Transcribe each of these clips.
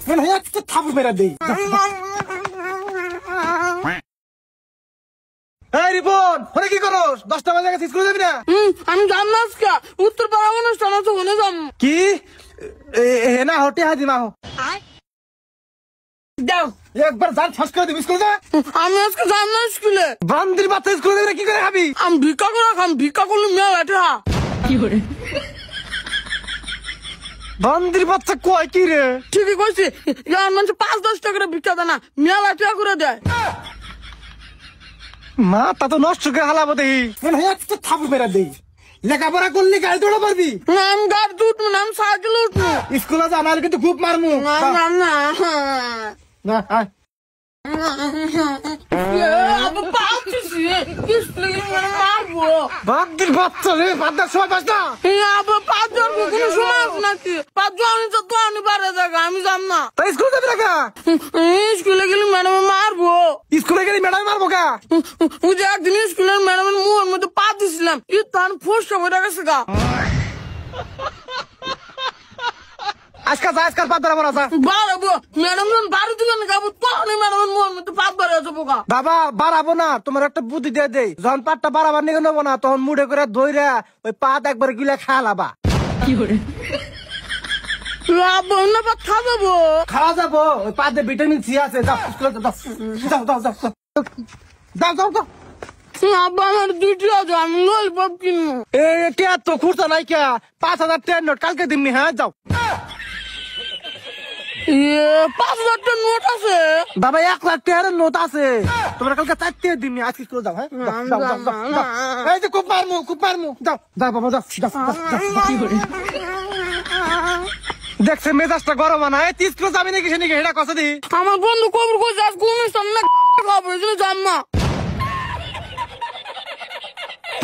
মনে হয় একটা থাপড় মেরা দেই। এই রিপন, ওরে কি করস? 10টা বাজে গেছে, স্কুলে যাবি না? আমি যাম না আজকে, উত্তর পাড়া অনুষ্ঠান আছে, ওখানে যাম। কি না হটে হাজি মা যাও একবার যান ফাঁস করে দিবি স্কুলে যা। আমি আজকে যাম না স্কুলে। বান্দির বাচ্চা স্কুলে যাবি না, কি করে খাবি? আমি ভিক্ষা করে খাম, ভিক্ষা করলে মেয়ে এটা কি করে? বান্দির বাচ্চা কয় কি রে? ঠিকই কইছি, ইয়ার মানুষ 5-10 টাকা করে ভিক্ষা দেয় না, মেয়ে লাঠিয়া করে দেয়। মা তা তো নষ্ট করে হালাবো দেখি। মনে হয় একটা থাপড় মেরা দেই। লেখাপড়া করলে গাড়ি দৌড়া পারবি? না আমি গাড়ি উঠবো না, আমি সাইকেল উঠবো। স্কুলে যা, নাহলে কিন্তু খুব মারমু। না বান্দির বাচ্চা রে, বান্দার সময় পাস না? আমি যাম না। স্কুলে যাবি না? স্কুলে গেলে ম্যাডাম মারবো। স্কুলে গেলে ম্যাডাম মারবো কা? ওই যে একদিন স্কুলের ম্যাডামের মুখের মধ্যে পা দিছিলাম, তখন ফোসটা বেড়ে গেছে গা। আজকাল যা, আজকাল পাত বাড়াবো না যা। বাড়াবো, ম্যাডাম যখন বাড়ি দিবেন গাবো, তখন ম্যাডামের মুখের মধ্যে পাত বাড়ে যাবো গা। বাবা বাড়াবো না, তোমার একটা বুদ্ধি দিয়ে দেই। যখন পাতটা বাড়াবার নিয়ে নেবো না, তখন মুড়ে করে ধইরা ওই পাত একবার গিলা খাওয়ালাবা। কি করে খাওয়া যাবো? ওই পাতে ভিটামিন সি আছে। যাও স্কুলে যাও, যাও যাও যাও যাও যাও যাও। আব্বা আমার দুটি আছে, আমি ললিপপ কিনবো। টিয়া তো খুঁড়তা নাই কে? 5,000 টাকার নোট কালকে দিমনি। হ্যাঁ যাও। 5,000 টাকার নোট আছে বাবা, 1 লাখ টাকার নোট আছে। তোমরা কালকে 4 টাকা দিমনি, আজকে স্কুলে যাও। হ্যাঁ যাও যাও যাও। এই যে খুব মারমু, খুব মারমু। যাও যাও বাবা যাও যাও। দেখছে মেজাজটা গরম না, তুই স্কুলে যাবি নাকি? সেদিকে এটা কথা দি। আমার বন্ধু কবর করছে, আজ অনুষ্ঠান না খাবো, এই জন্য যাম না।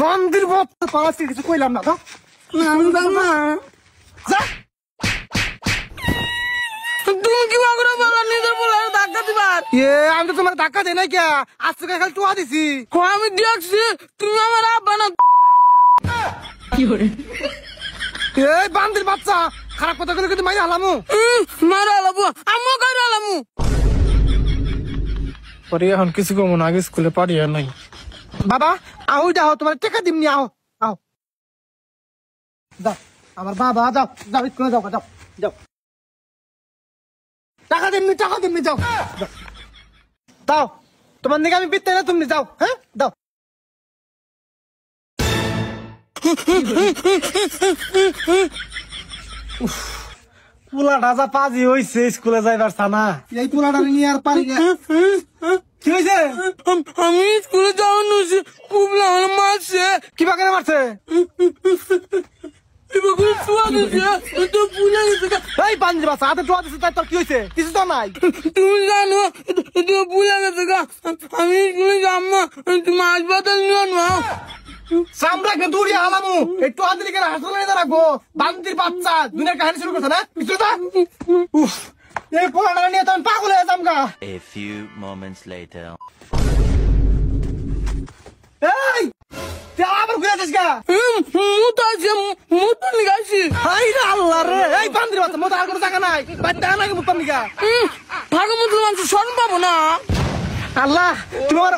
বান্দির বাচ্চা, পাঁচ কিছু কইলাম না। আমি যাম না। যা। তুমি কি করে বলো নিজের বলে ধাক্কা দিবার? আমি তো তোমার ধাক্কা দেই নাই কে? আজ থেকে খালি টুয়া দিছি। আমি দেখছি তুমি আমার আব্বা না। কি করে এই বান্দির বাচ্চা, খারাপ কথা বলে কিন্তু মাইরা হালামু। মারা হালাবো, আমিও গাড়ি হালামু। পরে এখন কিছু কমো না, আগে স্কুলে পারি আর নাই। বাবা আহ যাও, তোমার টাকা দিমনি। আহ আহ যাও, আমার বাবা যাও যাও স্কুলে যাও যাও যাও। টাকা দিমনি, টাকা দিমনি, যাও দাও। তোমার দিকে আমি বিত্তে না, তুমি যাও। হ্যাঁ দাও। পুলাটা যা পাজি হইছে, স্কুলে যাইবার সানা। এই পুলাটা নিয়ে আর পারি না। কি হয়েছে? আমি স্কুলে যাওয়া নছি, খুব লাগলো মারছে। কিবা করে মারছে? এই বান্দির বাচ্চা, হাতে টোয়া দিছে, তাই তোর কি হয়েছে? কিছু তো নাই। তুমি জানো ভুলে গেছে গা, আমি স্কুলে যাম না, তুমি হাসপাতাল নিও না। সামরা কিন্তু উড়িয়ে হালামু। একটু আদিলি করে হাসপাতালে রাখবো। বান্দির বাচ্চা দুনিয়ার কাহিনী শুরু করছে না? এই পোলাটা নিয়ে তো আমি পাগল হয়ে যাম গা। A few moments later. এই তুই আবার ঘুরে যাস গা? মুতো আছে, মুতো নিগাছি। হাই রে আল্লাহ রে, এই বান্দির বাচ্চা মতো আর কোনো জায়গা নাই। বাচ্চা নাকি মুতাম নিগা? ভাগে মুসলমান শরম পাবো না। আল্লাহ তুমি আমার